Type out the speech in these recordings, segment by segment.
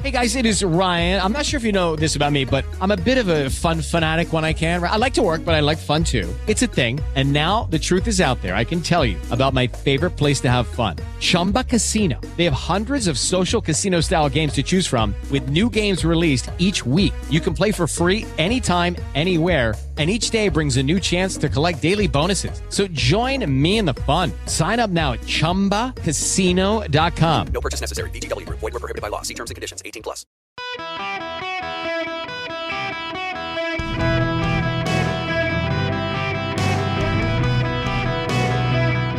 Hey guys, it is Ryan. I'm not sure if you know this about me, but I'm a bit of a fun fanatic when I can. I like to work, but I like fun too. It's a thing. And now the truth is out there. I can tell you about my favorite place to have fun. Chumba Casino. They have hundreds of social casino style games to choose from with new games released each week. You can play for free anytime, anywhere. And each day brings a new chance to collect daily bonuses. So join me in the fun. Sign up now at ChumbaCasino.com. No purchase necessary. VGW. Void where prohibited by law. See terms and conditions. 18+.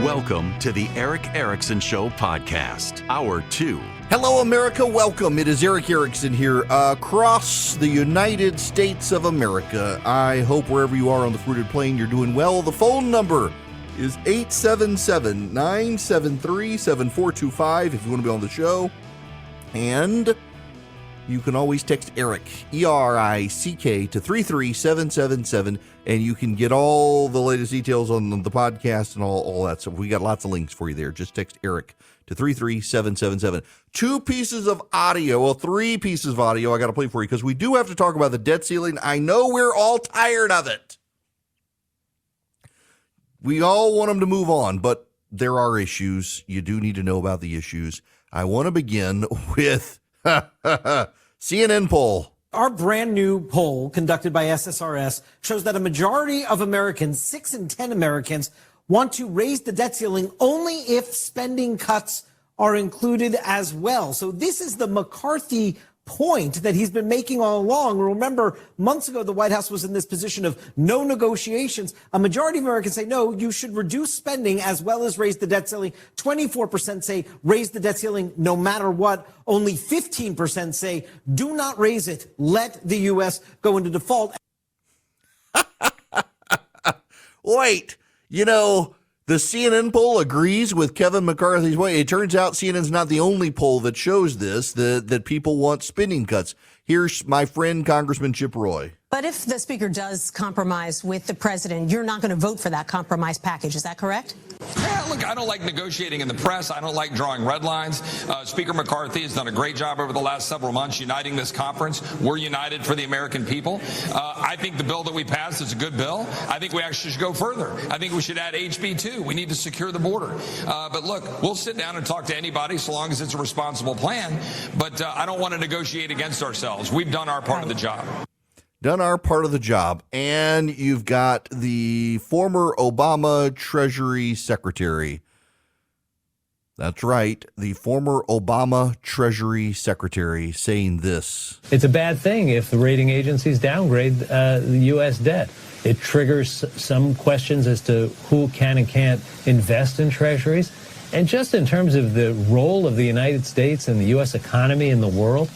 Welcome to the Eric Erickson Show podcast, Hour 2. Hello, America. Welcome. It is Eric Erickson here across the United States of America. I hope wherever you are on the fruited plain, you're doing well. The phone number is 877-973-7425 if you want to be on the show. And you can always text Eric, E-R-I-C-K, to 33777, and you can get all the latest details on the podcast and all that stuff. We got lots of links for you there. Just text Eric to 33777. 2 pieces of audio, well, 3 pieces of audio I got to play for you because we do have to talk about the debt ceiling. I know we're all tired of it. We all want them to move on, but there are issues. You do need to know about the issues. I want to begin with CNN poll. Our brand new poll conducted by SSRS shows that a majority of Americans, 6 in 10 Americans, want to raise the debt ceiling only if spending cuts are included as well. So this is the McCarthy point that he's been making all along. Remember, months ago, the White House was in this position of no negotiations. A majority of Americans say, no, you should reduce spending as well as raise the debt ceiling. 24% say raise the debt ceiling no matter what. Only 15% say do not raise it. Let the U.S. go into default. Wait, the CNN poll agrees with Kevin McCarthy's way. It turns out CNN's not the only poll that shows this, that people want spending cuts. Here's my friend, Congressman Chip Roy. But if the speaker does compromise with the president, you're not going to vote for that compromise package. Is that correct? Yeah, look, I don't like negotiating in the press. I don't like drawing red lines. Speaker McCarthy has done a great job over the last several months uniting this conference. We're united for the American people. I think the bill that we passed is a good bill. I think we actually should go further. I think we should add HB2. We need to secure the border. But look, we'll sit down and talk to anybody so long as it's a responsible plan. But I don't want to negotiate against ourselves. We've done our part of the job. Done our part of the job. And you've got the former Obama Treasury Secretary. That's right. The former Obama Treasury Secretary saying this. It's a bad thing if the rating agencies downgrade the U.S. debt. It triggers some questions as to who can and can't invest in treasuries. And just in terms of the role of the United States and the U.S. economy in the world,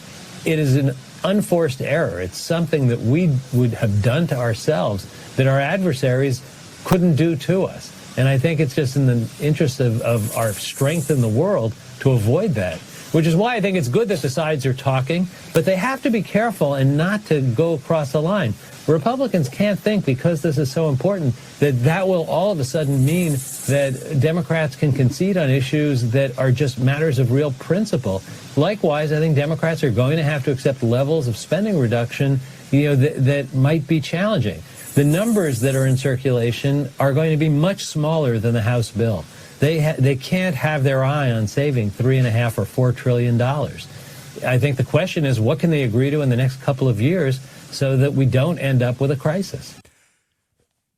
it is an unforced error. It's something that we would have done to ourselves that our adversaries couldn't do to us. And I think it's just in the interest of our strength in the world to avoid that, which is why I think it's good that the sides are talking, but they have to be careful and not to go across the line. Republicans can't think, because this is so important, that will all of a sudden mean that Democrats can concede on issues that are just matters of real principle. Likewise, I think Democrats are going to have to accept levels of spending reduction, that might be challenging. The numbers that are in circulation are going to be much smaller than the House bill. They can't have their eye on saving $3.5 or $4 trillion. I think the question is, what can they agree to in the next couple of years so that we don't end up with a crisis?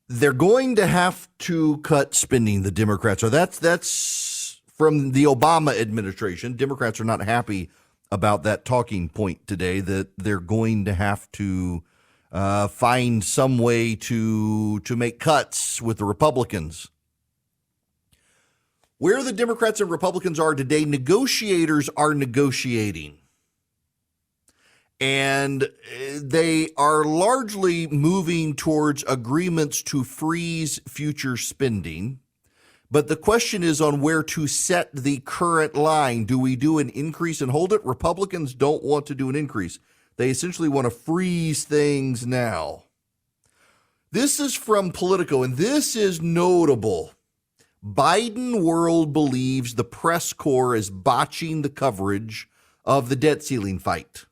They're going to have to cut spending, the Democrats. So that's from the Obama administration. Democrats are not happy about that talking point today, that they're going to have to find some way to make cuts with the Republicans. Where the Democrats and Republicans are today, negotiators are negotiating. And they are largely moving towards agreements to freeze future spending. But the question is on where to set the current line. Do we do an increase and hold it? Republicans don't want to do an increase. They essentially want to freeze things now. This is from Politico, and this is notable. Biden world believes the press corps is botching the coverage of the debt ceiling fight.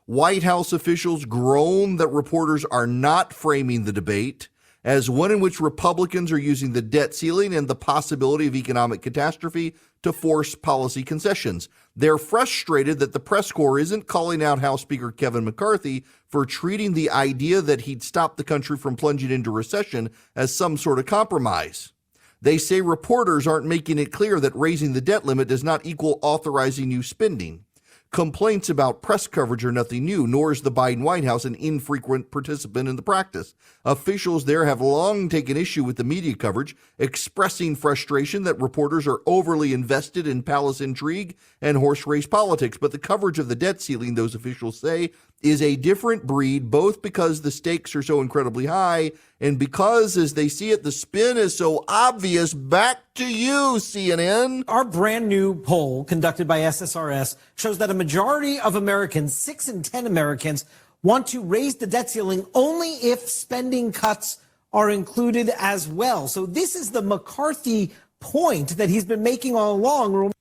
White House officials groan that reporters are not framing the debate as one in which Republicans are using the debt ceiling and the possibility of economic catastrophe to force policy concessions. They're frustrated that the press corps isn't calling out House Speaker Kevin McCarthy for treating the idea that he'd stop the country from plunging into recession as some sort of compromise. They say reporters aren't making it clear that raising the debt limit does not equal authorizing new spending. Complaints about press coverage are nothing new, nor is the Biden White House an infrequent participant in the practice. Officials there have long taken issue with the media coverage, expressing frustration that reporters are overly invested in palace intrigue and horse race politics. But the coverage of the debt ceiling, those officials say, is a different breed, both because the stakes are so incredibly high and because, as they see it, the spin is so obvious. Back to you, CNN. Our brand new poll conducted by SSRS shows that a majority of Americans, 6 in 10 Americans, want to raise the debt ceiling only if spending cuts are included as well. So this is the McCarthy point that he's been making all along.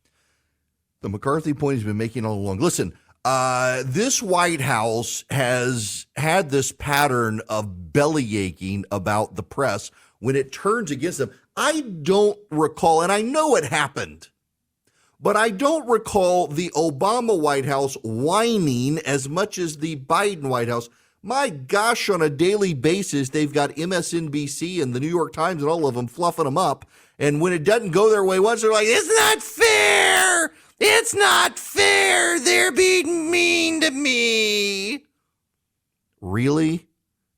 The McCarthy point he's been making all along. Listen, this White House has had this pattern of belly aching about the press when it turns against them. I don't recall, and I know it happened, but I don't recall the Obama White House whining as much as the Biden White House. My gosh, on a daily basis, they've got MSNBC and the New York Times and all of them fluffing them up. And when it doesn't go their way once, they're like, it's not fair. It's not fair. They're being mean to me. Really?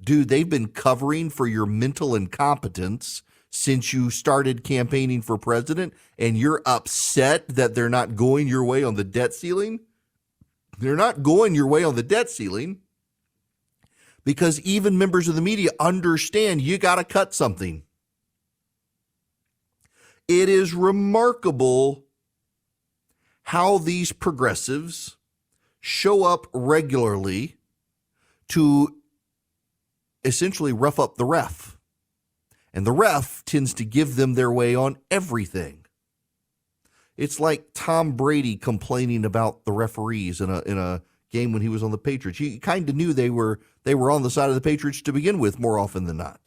Dude, they've been covering for your mental incompetence since you started campaigning for president, and you're upset that they're not going your way on the debt ceiling? They're not going your way on the debt ceiling because even members of the media understand you got to cut something. It is remarkable how these progressives show up regularly to essentially rough up the ref. And the ref tends to give them their way on everything. It's like Tom Brady complaining about the referees in a game when he was on the Patriots. He kind of knew they were on the side of the Patriots to begin with more often than not.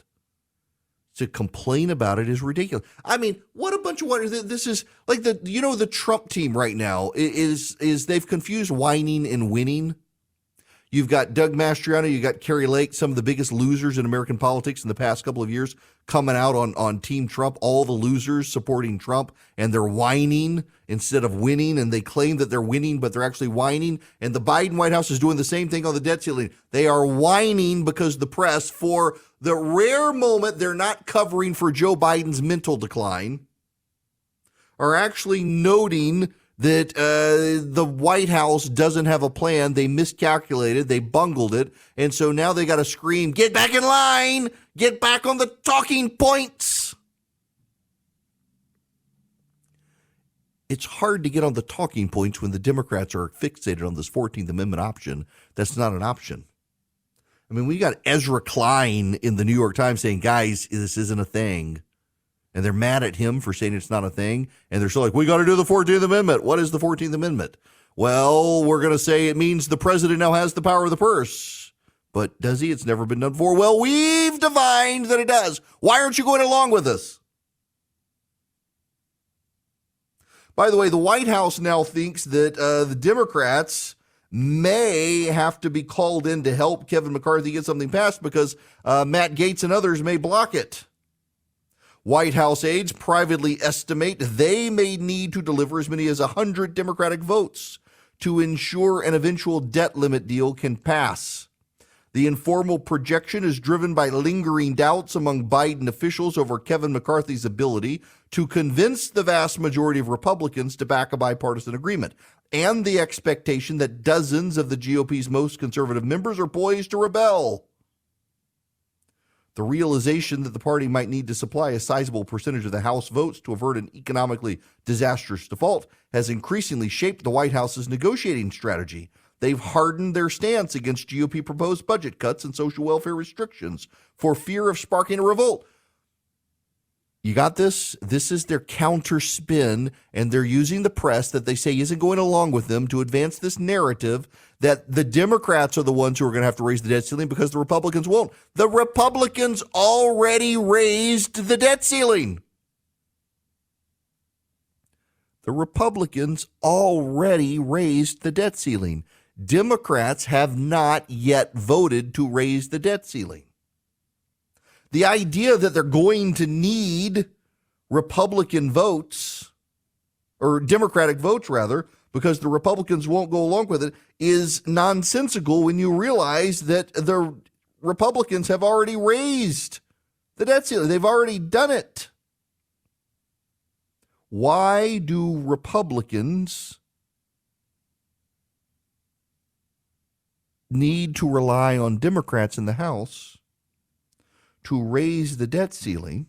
To complain about it is ridiculous. I mean, what a bunch of what this is like the Trump team right now is they've confused whining and winning. You've got Doug Mastriano, you got Kerry Lake, some of the biggest losers in American politics in the past couple of years, coming out on Team Trump, all the losers supporting Trump, and they're whining instead of winning, and they claim that they're winning, but they're actually whining. And the Biden White House is doing the same thing on the debt ceiling. They are whining because the press, for the rare moment they're not covering for Joe Biden's mental decline, are actually noting that the White House doesn't have a plan. They miscalculated. They bungled it. And so now they got to scream, get back in line, get back on the talking points. It's hard to get on the talking points when the Democrats are fixated on this 14th Amendment option. That's not an option. I mean, we got Ezra Klein in the New York Times saying, guys, this isn't a thing. And they're mad at him for saying it's not a thing. And they're still like, we got to do the 14th Amendment. What is the 14th Amendment? Well, we're going to say it means the president now has the power of the purse. But does he? It's never been done before. Well, we've divined that it does. Why aren't you going along with us? By the way, the White House now thinks that the Democrats may have to be called in to help Kevin McCarthy get something passed because Matt Gaetz and others may block it. White House aides privately estimate they may need to deliver as many as 100 Democratic votes to ensure an eventual debt limit deal can pass. The informal projection is driven by lingering doubts among Biden officials over Kevin McCarthy's ability to convince the vast majority of Republicans to back a bipartisan agreement, and the expectation that dozens of the GOP's most conservative members are poised to rebel. The realization that the party might need to supply a sizable percentage of the House votes to avert an economically disastrous default has increasingly shaped the White House's negotiating strategy. They've hardened their stance against GOP proposed budget cuts and social welfare restrictions for fear of sparking a revolt. You got this? This is their counter spin, and they're using the press that they say isn't going along with them to advance this narrative that the Democrats are the ones who are going to have to raise the debt ceiling because the Republicans won't. The Republicans already raised the debt ceiling. The Republicans already raised the debt ceiling. Democrats have not yet voted to raise the debt ceiling. The idea that they're going to need Republican votes, or Democratic votes rather, because the Republicans won't go along with it is nonsensical when you realize that the Republicans have already raised the debt ceiling. They've already done it. Why do Republicans need to rely on Democrats in the House to raise the debt ceiling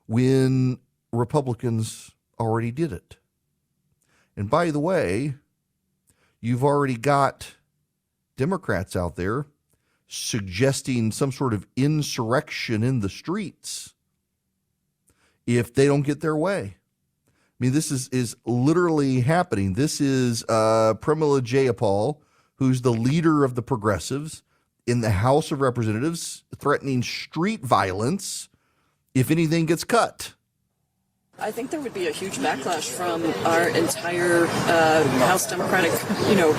when Republicans already did it? And by the way, you've already got Democrats out there suggesting some sort of insurrection in the streets if they don't get their way. I mean, this is literally happening. This is Pramila Jayapal, who's the leader of the progressives in the House of Representatives, threatening street violence if anything gets cut. I think there would be a huge backlash from our entire House Democratic,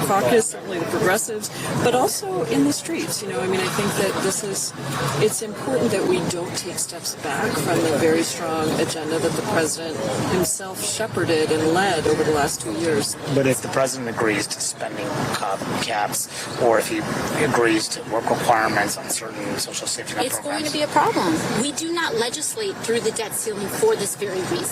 caucus, certainly the progressives, but also in the streets. I think that it's important that we don't take steps back from the very strong agenda that the president himself shepherded and led over the last 2 years. But if the president agrees to spending caps, or if he agrees to work requirements on certain social safety net it's programs, going to be a problem. We do not legislate through the debt ceiling for this very reason.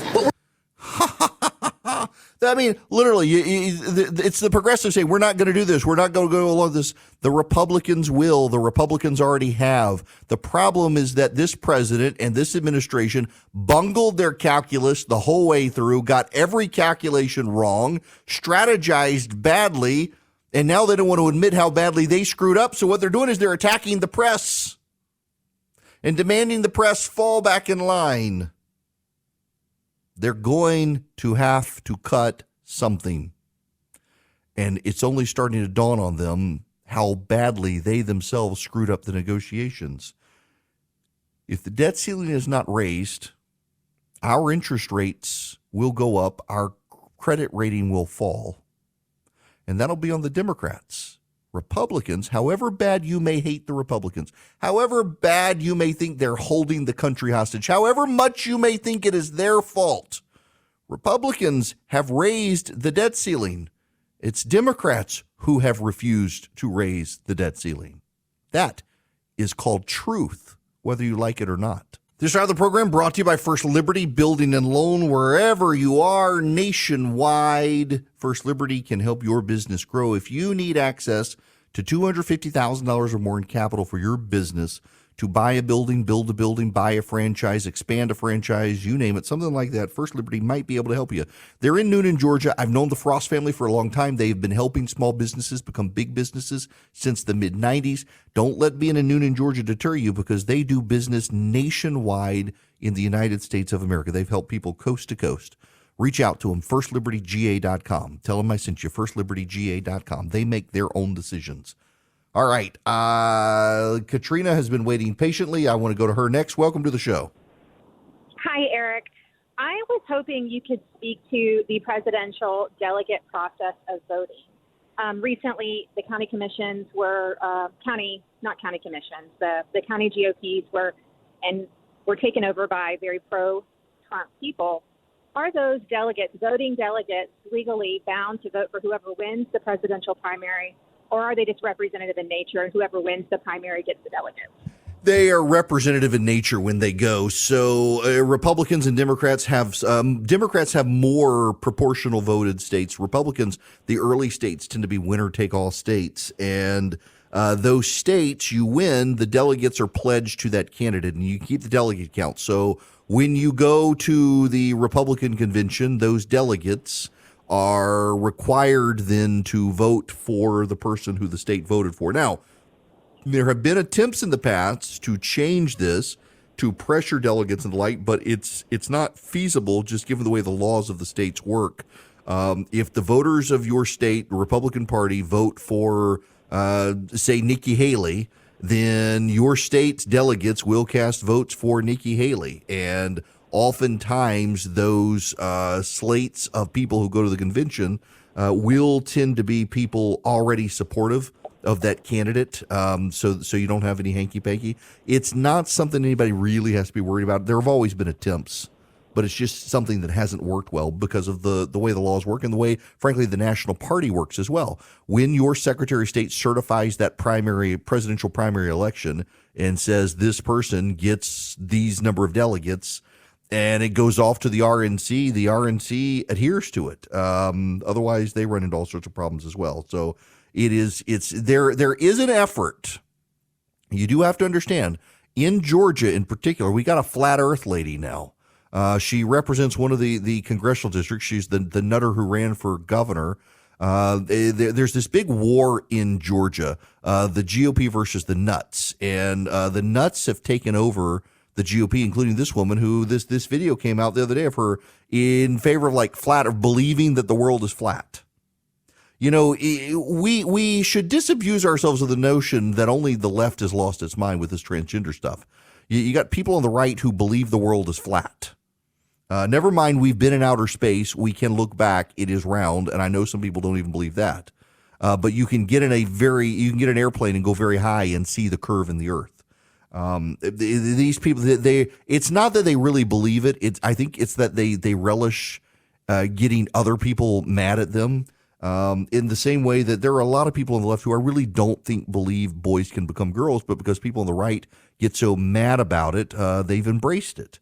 I mean, literally, it's the progressives saying, we're not going to do this. We're not going to go along with this. The Republicans will. The Republicans already have. The problem is that this president and this administration bungled their calculus the whole way through, got every calculation wrong, strategized badly, and now they don't want to admit how badly they screwed up. So what they're doing is they're attacking the press and demanding the press fall back in line. They're going to have to cut something. And it's only starting to dawn on them how badly they themselves screwed up the negotiations. If the debt ceiling is not raised, our interest rates will go up, our credit rating will fall, and that'll be on the Democrats. Republicans, however bad you may hate the Republicans, however bad you may think they're holding the country hostage, however much you may think it is their fault, Republicans have raised the debt ceiling. It's Democrats who have refused to raise the debt ceiling. That is called truth, whether you like it or not. This hour of the program brought to you by First Liberty Building and Loan. Wherever you are nationwide, First Liberty can help your business grow. If you need access to $250,000 or more in capital for your business to buy a building, build a building, buy a franchise, expand a franchise, you name it, something like that, First Liberty might be able to help you. They're in Noonan, Georgia. I've known the Frost family for a long time. They've been helping small businesses become big businesses since the mid-'90s. Don't let being in Noonan, Georgia deter you, because they do business nationwide in the United States of America. They've helped people coast to coast. Reach out to them, firstlibertyga.com. Tell them I sent you, firstlibertyga.com. They make their own decisions. All right. Katrina has been waiting patiently. I want to go to her next. Welcome to the show. Hi, Eric. I was hoping you could speak to the presidential delegate process of voting. Recently, the county commissions were, the county GOPs were taken over by very pro-Trump people. Are those delegates, voting delegates, legally bound to vote for whoever wins the presidential primary? Or are they just representative in nature, and whoever wins the primary gets the delegates? They are representative in nature when they go. So Republicans and Democrats have more proportional voted states. Republicans, the early states, tend to be winner-take-all states. And those states, you win, the delegates are pledged to that candidate, and you keep the delegate count. So when you go to the Republican convention, those delegates are required then to vote for the person who the state voted for. Now, there have been attempts in the past to change this to pressure delegates and the like, but it's not feasible just given the way the laws of the states work. If the voters of your state, the Republican Party, vote for, say, Nikki Haley, then your state's delegates will cast votes for Nikki Haley. And oftentimes those slates of people who go to the convention will tend to be people already supportive of that candidate, so you don't have any hanky-panky. It's not something anybody really has to be worried about. There have always been attempts, but it's just something that hasn't worked well because of the way the laws work and the way, frankly, the national party works as well. When your Secretary of State certifies that presidential primary election and says this person gets these number of delegates, and it goes off to the RNC adheres to it. Otherwise, they run into all sorts of problems as well. So there is an effort. You do have to understand, in Georgia in particular, we got a flat earth lady now. She represents one of the congressional districts. She's the nutter who ran for governor. There's this big war in Georgia, the GOP versus the nuts. And the nuts have taken over the GOP, including this woman who this video came out the other day of her in favor of believing that the world is flat. You know, we should disabuse ourselves of the notion that only the left has lost its mind with this transgender stuff. You got people on the right who believe the world is flat. Never mind, we've been in outer space. We can look back. It is round. And I know some people don't even believe that. But you can get an airplane and go very high and see the curve in the earth. These people, it's not that they really believe it. I think it's that they relish getting other people mad at them. In the same way that there are a lot of people on the left who I really don't believe boys can become girls, but because people on the right get so mad about it, they've embraced it.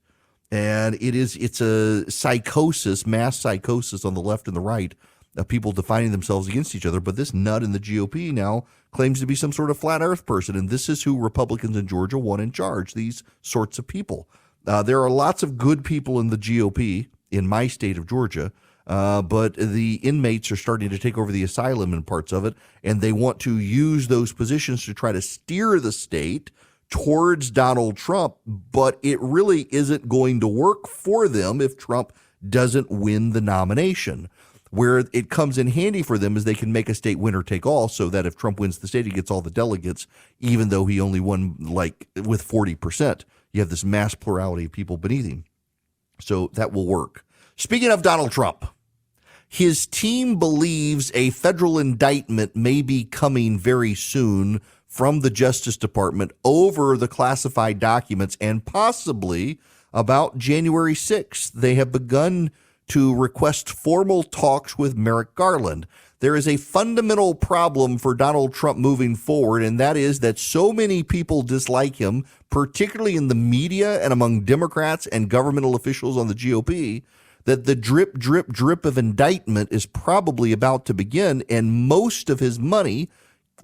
And it's a psychosis, mass psychosis on the left and the right of people defining themselves against each other. But this nut in the GOP now claims to be some sort of flat earth person. And this is who Republicans in Georgia want in charge, these sorts of people. There are lots of good people in the GOP in my state of Georgia. But the inmates are starting to take over the asylum and parts of it, and they want to use those positions to try to steer the state towards Donald Trump, but it really isn't going to work for them if Trump doesn't win the nomination. Where it comes in handy for them is they can make a state winner take all, so that if Trump wins the state, he gets all the delegates, even though he only won with 40%. You have this mass plurality of people beneath him. So that will work. Speaking of Donald Trump, his team believes a federal indictment may be coming very soon from the Justice Department over the classified documents, and possibly about January 6th. They have begun to request formal talks with Merrick Garland. There is a fundamental problem for Donald Trump moving forward, and that is that so many people dislike him, particularly in the media and among Democrats and governmental officials on the GOP, that the drip, drip, drip of indictment is probably about to begin, and most of his money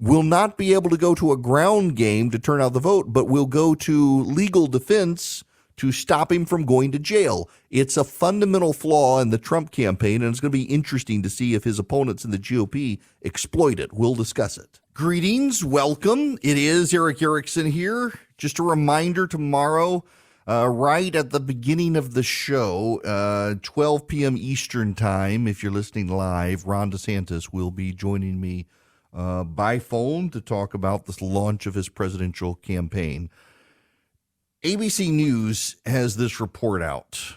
will not be able to go to a ground game to turn out the vote, but will go to legal defense to stop him from going to jail. It's a fundamental flaw in the Trump campaign, and it's going to be interesting to see if his opponents in the GOP exploit it. We'll discuss it. Greetings, welcome. It is Eric Erickson here. Just a reminder, tomorrow, right at the beginning of the show, 12 p.m. Eastern time, if you're listening live, Ron DeSantis will be joining me by phone to talk about this launch of his presidential campaign. ABC News has this report out.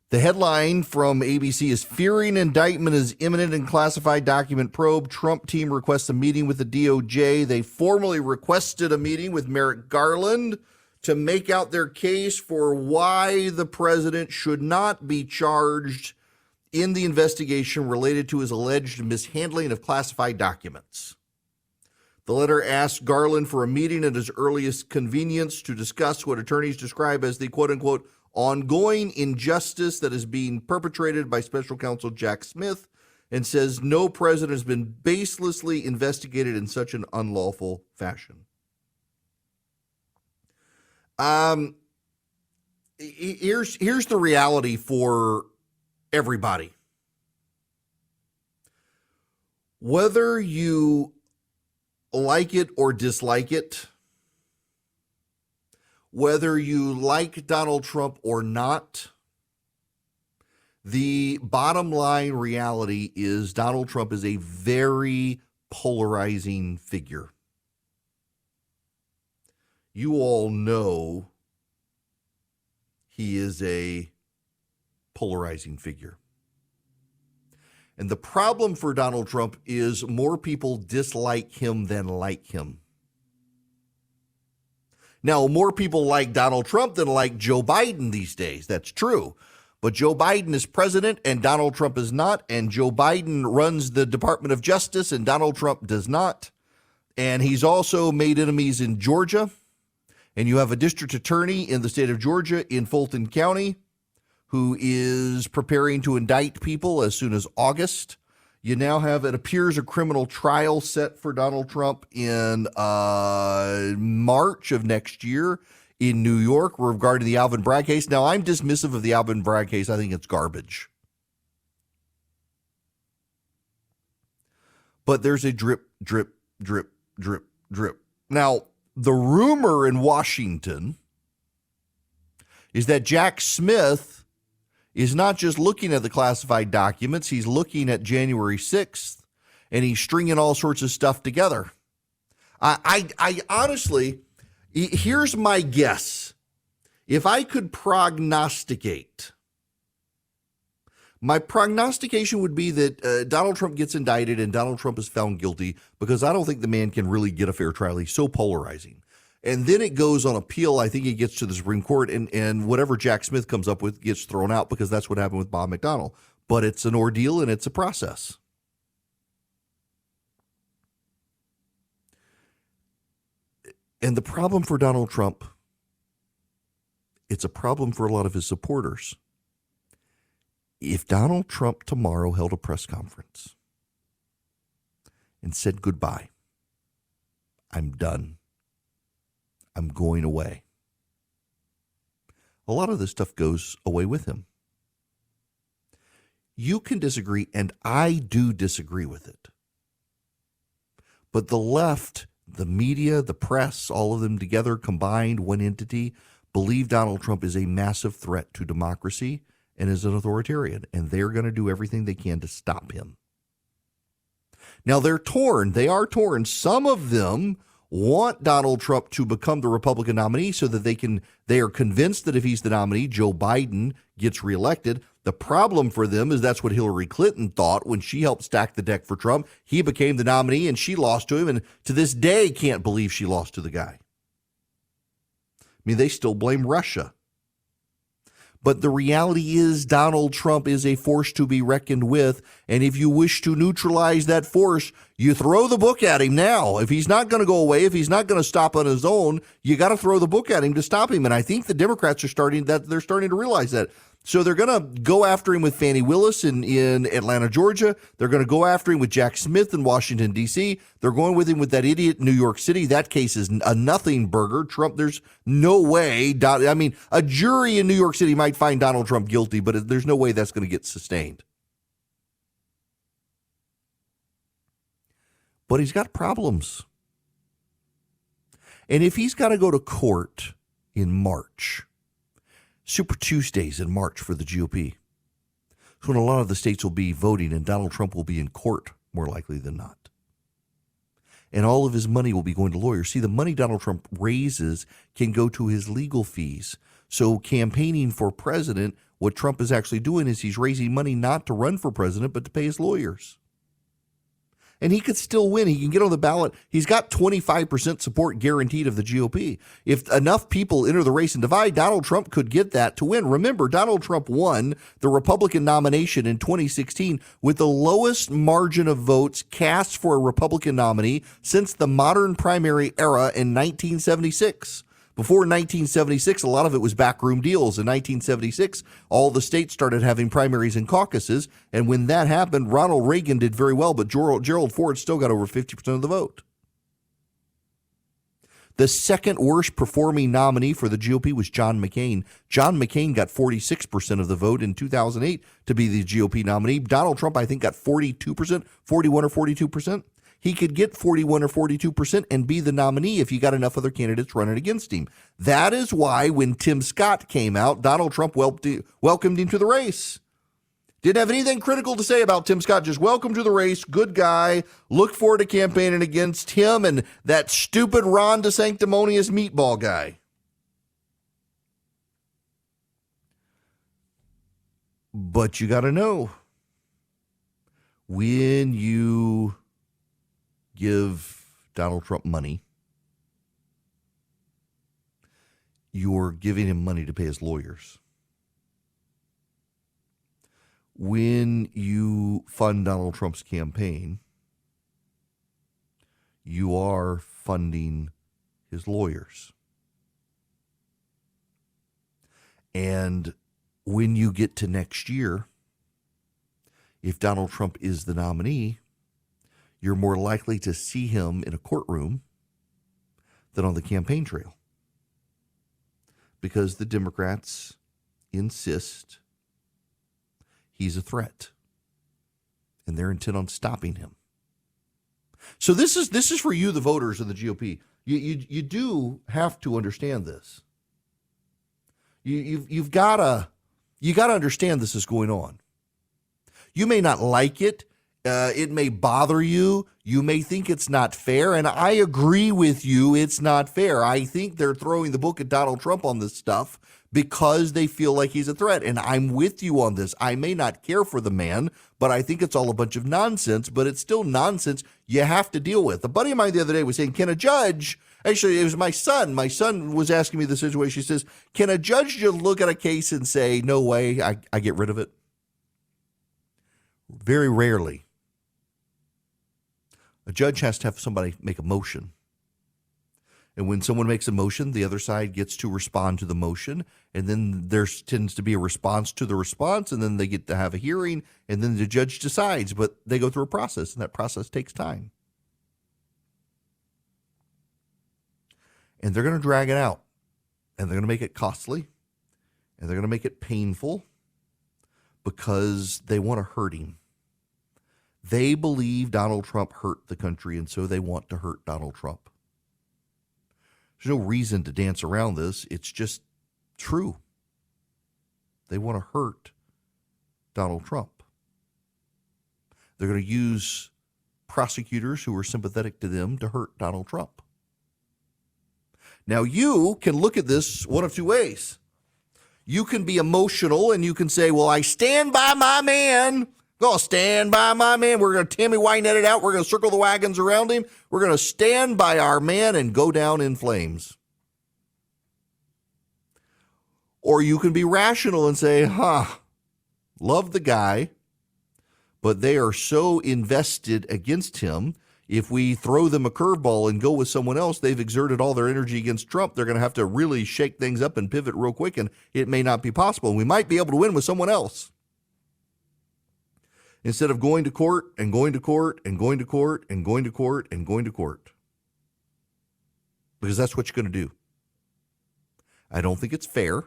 The headline from ABC is "Fearing Indictment is Imminent in Classified Document Probe. Trump Team Requests a Meeting with the DOJ." They formally requested a meeting with Merrick Garland to make out their case for why the president should not be charged in the investigation related to his alleged mishandling of classified documents. The letter asked Garland for a meeting at his earliest convenience to discuss what attorneys describe as the quote-unquote ongoing injustice that is being perpetrated by special counsel Jack Smith, and says no president has been baselessly investigated in such an unlawful fashion. Here's the reality for everybody. Whether you like it or dislike it, whether you like Donald Trump or not, the bottom line reality is Donald Trump is a very polarizing figure. You all know he is a polarizing figure. And the problem for Donald Trump is more people dislike him than like him. Now, more people like Donald Trump than like Joe Biden these days. That's true. But Joe Biden is president and Donald Trump is not. And Joe Biden runs the Department of Justice and Donald Trump does not. And he's also made enemies in Georgia. And you have a district attorney in the state of Georgia in Fulton County who is preparing to indict people as soon as August. You now have, it appears, a criminal trial set for Donald Trump in March of next year in New York regarding the Alvin Bragg case. Now, I'm dismissive of the Alvin Bragg case. I think it's garbage. But there's a drip, drip, drip, drip, drip. Now, the rumor in Washington is that Jack Smith is not just looking at the classified documents, he's looking at January 6th, and he's stringing all sorts of stuff together. I honestly, here's my guess. If I could prognosticate, my prognostication would be that Donald Trump gets indicted and Donald Trump is found guilty because I don't think the man can really get a fair trial. He's so polarizing. And then it goes on appeal. I think it gets to the Supreme Court, and whatever Jack Smith comes up with gets thrown out because that's what happened with Bob McDonnell. But it's an ordeal and it's a process. And the problem for Donald Trump, it's a problem for a lot of his supporters. If Donald Trump tomorrow held a press conference and said goodbye, I'm done. I'm going away. A lot of this stuff goes away with him. You can disagree, and I do disagree with it. But the left, the media, the press, all of them together, combined, one entity, believe Donald Trump is a massive threat to democracy and is an authoritarian, and they're going to do everything they can to stop him. Now, they're torn. They are torn. Some of them want Donald Trump to become the Republican nominee so that they are convinced that if he's the nominee, Joe Biden gets reelected. The problem for them is that's what Hillary Clinton thought when she helped stack the deck for Trump. He became the nominee and she lost to him, and to this day can't believe she lost to the guy. I mean, they still blame Russia. But the reality is Donald Trump is a force to be reckoned with. And if you wish to neutralize that force, you throw the book at him now. If he's not going to go away, if he's not going to stop on his own, you got to throw the book at him to stop him. And I think the Democrats are starting to realize that. So they're going to go after him with Fani Willis in Atlanta, Georgia. They're going to go after him with Jack Smith in Washington, D.C. They're going with him with that idiot in New York City. That case is a nothing burger. Trump, there's no way. I mean, a jury in New York City might find Donald Trump guilty, but there's no way that's going to get sustained. But he's got problems. And if he's got to go to court in March, Super Tuesdays in March for the GOP, it's when a lot of the states will be voting and Donald Trump will be in court more likely than not. And all of his money will be going to lawyers. See, the money Donald Trump raises can go to his legal fees. So campaigning for president, what Trump is actually doing is he's raising money not to run for president, but to pay his lawyers. And he could still win. He can get on the ballot. He's got 25% support guaranteed of the GOP. If enough people enter the race and divide, Donald Trump could get that to win. Remember, Donald Trump won the Republican nomination in 2016 with the lowest margin of votes cast for a Republican nominee since the modern primary era in 1976. Before 1976, a lot of it was backroom deals. In 1976, all the states started having primaries and caucuses. And when that happened, Ronald Reagan did very well, but Gerald Ford still got over 50% of the vote. The second worst performing nominee for the GOP was John McCain. John McCain got 46% of the vote in 2008 to be the GOP nominee. Donald Trump, I think, got 42%, 41 or 42%. he could get 41 or 42% and be the nominee if you got enough other candidates running against him. That is why when Tim Scott came out, Donald Trump welcomed him to the race. Didn't have anything critical to say about Tim Scott, just welcome to the race, good guy, look forward to campaigning against him and that stupid Ron DeSanctimonious meatball guy. But you got to know, when you give Donald Trump money, you're giving him money to pay his lawyers. When you fund Donald Trump's campaign, you are funding his lawyers. And when you get to next year, if Donald Trump is the nominee, you're more likely to see him in a courtroom than on the campaign trail. Because the Democrats insist he's a threat, and they're intent on stopping him. So this is for you, the voters of the GOP. You do have to understand this. You've got to understand this is going on. You may not like it. It may bother you. You may think it's not fair, and I agree with you. It's not fair. I think they're throwing the book at Donald Trump on this stuff because they feel like he's a threat, and I'm with you on this. I may not care for the man, but I think it's all a bunch of nonsense, but it's still nonsense you have to deal with. A buddy of mine the other day was saying, can a judge, actually it was my son was asking me the situation. He says, can a judge just look at a case and say, no way, I get rid of it? Very rarely. A judge has to have somebody make a motion. And when someone makes a motion, the other side gets to respond to the motion. And then there tends to be a response to the response. And then they get to have a hearing. And then the judge decides. But they go through a process. And that process takes time. And they're going to drag it out. And they're going to make it costly. And they're going to make it painful. Because they want to hurt him. They believe Donald Trump hurt the country, and so they want to hurt Donald Trump. There's no reason to dance around this. It's just true. They want to hurt Donald Trump. They're going to use prosecutors who are sympathetic to them to hurt Donald Trump. Now, you can look at this one of two ways. You can be emotional, and you can say, well, I stand by my man. Go stand by my man. We're going to Tammy Wynette it out. We're going to circle the wagons around him. We're going to stand by our man and go down in flames. Or you can be rational and say, love the guy, but they are so invested against him. If we throw them a curveball and go with someone else, they've exerted all their energy against Trump. They're going to have to really shake things up and pivot real quick, and it may not be possible. We might be able to win with someone else. Instead of going to court and going to court and going to court and going to court and going to court. Because that's what you're going to do. I don't think it's fair.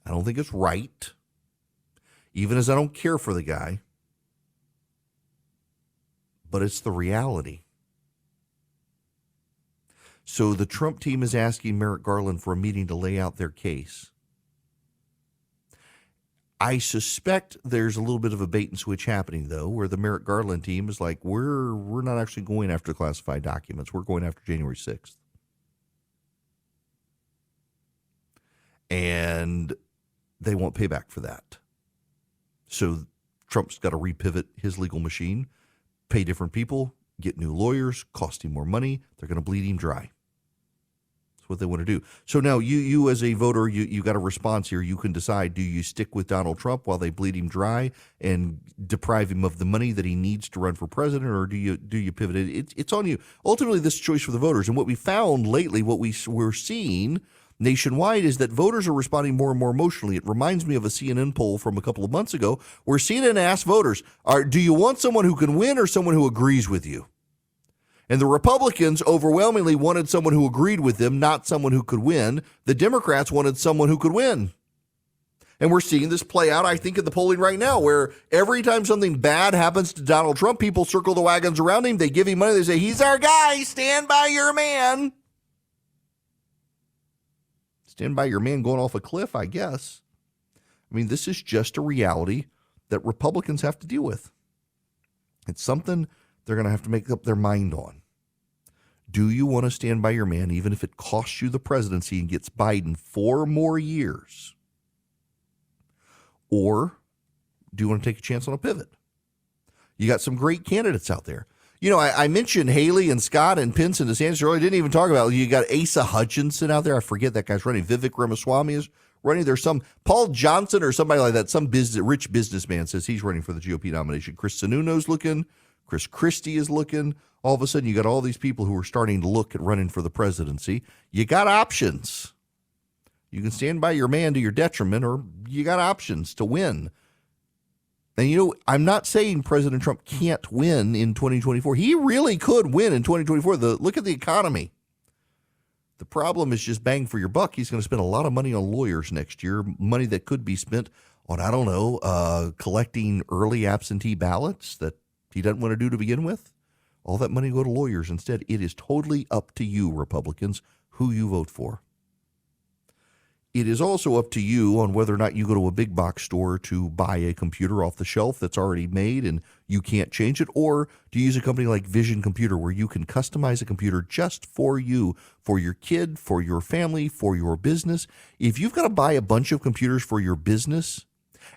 I don't think it's right. Even as I don't care for the guy. But it's the reality. So the Trump team is asking Merrick Garland for a meeting to lay out their case. I suspect there's a little bit of a bait and switch happening, though, where the Merrick Garland team is like, we're not actually going after classified documents. We're going after January 6th. And they want payback for that. So Trump's got to repivot his legal machine, pay different people, get new lawyers, cost him more money. They're going to bleed him dry. That's what they want to do. So now you as a voter, you got a response here. You can decide, do you stick with Donald Trump while they bleed him dry and deprive him of the money that he needs to run for president, or do you pivot it? It's on you. Ultimately, this is a choice for the voters. And what we found lately, what we're seeing nationwide is that voters are responding more and more emotionally. It reminds me of a CNN poll from a couple of months ago where CNN asked voters, do you want someone who can win or someone who agrees with you? And the Republicans overwhelmingly wanted someone who agreed with them, not someone who could win. The Democrats wanted someone who could win. And we're seeing this play out, I think, in the polling right now, where every time something bad happens to Donald Trump, people circle the wagons around him. They give him money. They say, he's our guy. Stand by your man. Stand by your man going off a cliff, I guess. I mean, this is just a reality that Republicans have to deal with. It's something they're going to have to make up their mind on. Do you want to stand by your man, even if it costs you the presidency and gets Biden 4 more years? Or do you want to take a chance on a pivot? You got some great candidates out there. You know, I mentioned Haley and Scott and Pence and DeSantis earlier. I didn't even talk about it. You got Asa Hutchinson out there. I forget that guy's running. Vivek Ramaswamy is running. There's some Paul Johnson or somebody like that. Some rich businessman says he's running for the GOP nomination. Chris Sununo's looking. Chris Christie is looking. All of a sudden, you got all these people who are starting to look at running for the presidency. You got options. You can stand by your man to your detriment, or you got options to win. And, you know, I'm not saying President Trump can't win in 2024. He really could win in 2024. Look at the economy. The problem is just bang for your buck. He's going to spend a lot of money on lawyers next year, money that could be spent on, I don't know, collecting early absentee ballots that he doesn't want to do to begin with. All that money go to lawyers instead. It is totally up to you, Republicans, who you vote for. It is also up to you on whether or not you go to a big box store to buy a computer off the shelf that's already made and you can't change it, or do you use a company like Vision Computer where you can customize a computer just for you, for your kid, for your family, for your business. If you've got to buy a bunch of computers for your business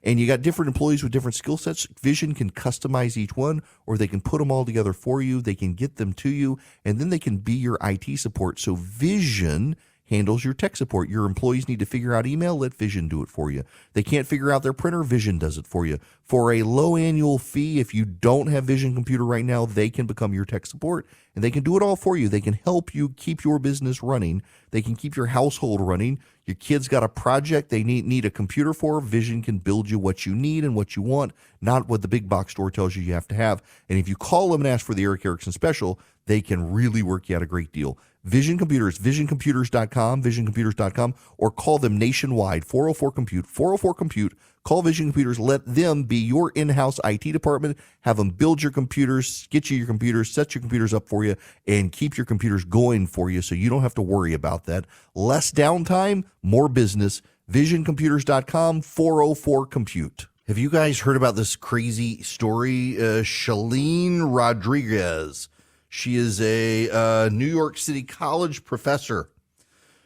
and you got different employees with different skill sets, Vision can customize each one, or they can put them all together for you. They can get them to you, and then they can be your IT support. So Vision handles your tech support. Your employees need to figure out email, let Vision do it for you. They can't figure out their printer, Vision does it for you. For a low annual fee, if you don't have Vision Computer right now, they can become your tech support, and they can do it all for you. They can help you keep your business running. They can keep your household running. Your kids got a project they need a computer for. Vision can build you what you need and what you want, not what the big box store tells you have to have. And if you call them and ask for the Eric Erickson special, they can really work you out a great deal. Vision Computers, visioncomputers.com, visioncomputers.com, or call them nationwide, 404-COMPUTE, 404-COMPUTE. Call Vision Computers. Let them be your in-house IT department. Have them build your computers, get you your computers, set your computers up for you, and keep your computers going for you so you don't have to worry about that. Less downtime, more business. Visioncomputers.com, 404-COMPUTE. Have you guys heard about this crazy story? Shalene Rodriguez. She is a New York City college professor.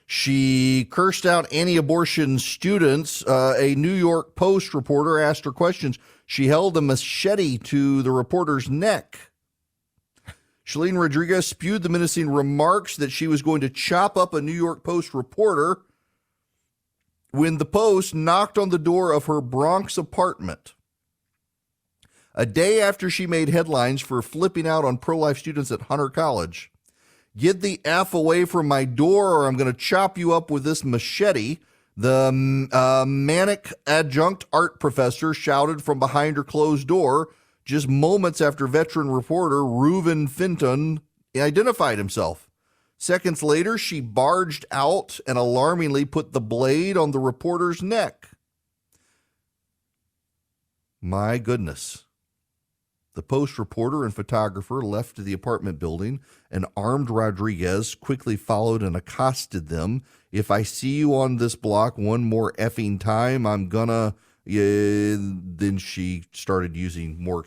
She cursed out anti-abortion students. A New York Post reporter asked her questions. She held a machete to the reporter's neck. Shalene Rodriguez spewed the menacing remarks that she was going to chop up a New York Post reporter when the Post knocked on the door of her Bronx apartment. A day after she made headlines for flipping out on pro-life students at Hunter College. Get the F away from my door or I'm going to chop you up with this machete, the manic adjunct art professor shouted from behind her closed door just moments after veteran reporter Reuven Fenton identified himself. Seconds later, she barged out and alarmingly put the blade on the reporter's neck. My goodness. The Post reporter and photographer left the apartment building. An armed Rodriguez quickly followed and accosted them. If I see you on this block one more effing time, I'm gonna... then she started using more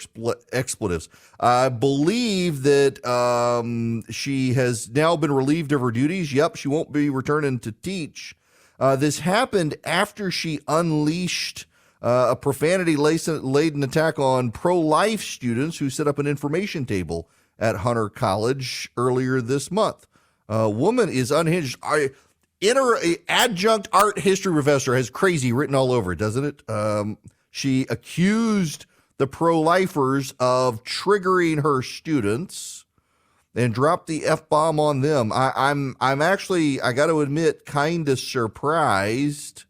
expletives. I believe that she has now been relieved of her duties. Yep, she won't be returning to teach. This happened after she unleashed a profanity-laden attack on pro-life students who set up an information table at Hunter College earlier this month. A woman is unhinged. Adjunct art history professor has crazy written all over it, doesn't it? She accused the pro-lifers of triggering her students and dropped the F-bomb on them. I'm actually, I got to admit, kind of surprised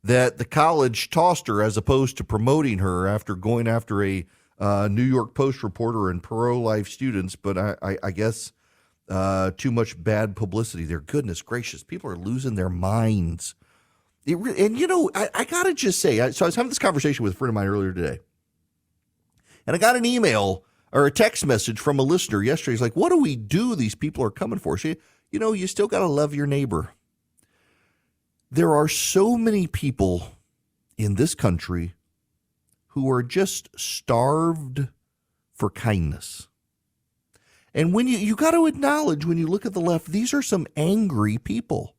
that the college tossed her as opposed to promoting her after going after a New York Post reporter and pro-life students. But I guess too much bad publicity there. Goodness gracious, people are losing their minds And, you know, I got to just say, so I was having this conversation with a friend of mine earlier today, and I got an email or a text message from a listener yesterday. He's like, what do we do? These people are coming for us. You know, you still got to love your neighbor. There are so many people in this country who are just starved for kindness. And when you got to acknowledge, when you look at the left, these are some angry people.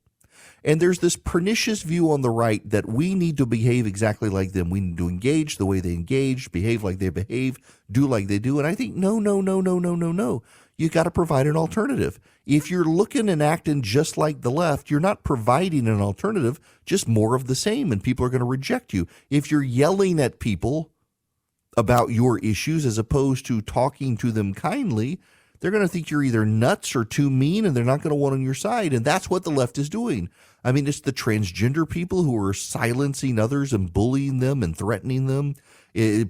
And there's this pernicious view on the right that we need to behave exactly like them. We need to engage the way they engage, behave like they behave, do like they do. And I think, no. You got to provide an alternative. If you're looking and acting just like the left, you're not providing an alternative, just more of the same, and people are going to reject you. If you're yelling at people about your issues as opposed to talking to them kindly, they're going to think you're either nuts or too mean, and they're not going to want on your side. And that's what the left is doing. I mean, it's the transgender people who are silencing others and bullying them and threatening them,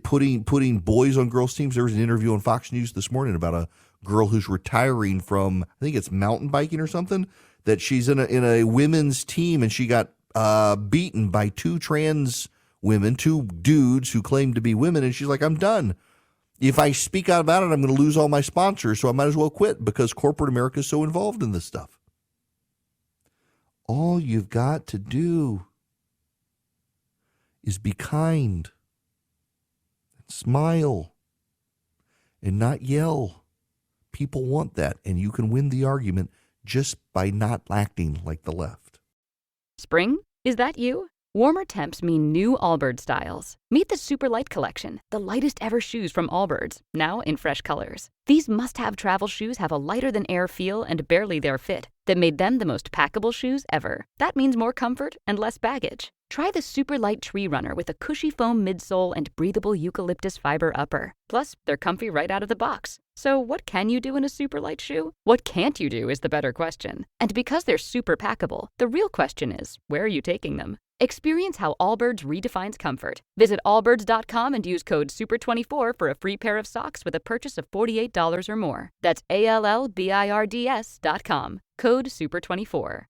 putting boys on girls' teams. There was an interview on Fox News this morning about a girl who's retiring from, I think it's mountain biking or something, that she's in a women's team, and she got beaten by two trans women, two dudes who claimed to be women, and she's like, I'm done. If I speak out about it, I'm going to lose all my sponsors, so I might as well quit because corporate America is so involved in this stuff. All you've got to do is be kind, and smile, and not yell. People want that, and you can win the argument just by not acting like the left. Spring? Is that you? Warmer temps mean new Allbirds styles. Meet the Super Light Collection, the lightest ever shoes from Allbirds, now in fresh colors. These must-have travel shoes have a lighter-than-air feel and barely-there fit that made them the most packable shoes ever. That means more comfort and less baggage. Try the Super Light Tree Runner with a cushy foam midsole and breathable eucalyptus fiber upper. Plus, they're comfy right out of the box. So what can you do in a super light shoe? What can't you do is the better question. And because they're super packable, the real question is, where are you taking them? Experience how Allbirds redefines comfort. Visit allbirds.com and use code SUPER24 for a free pair of socks with a purchase of $48 or more. That's ALLBIRDS.com. Code SUPER24.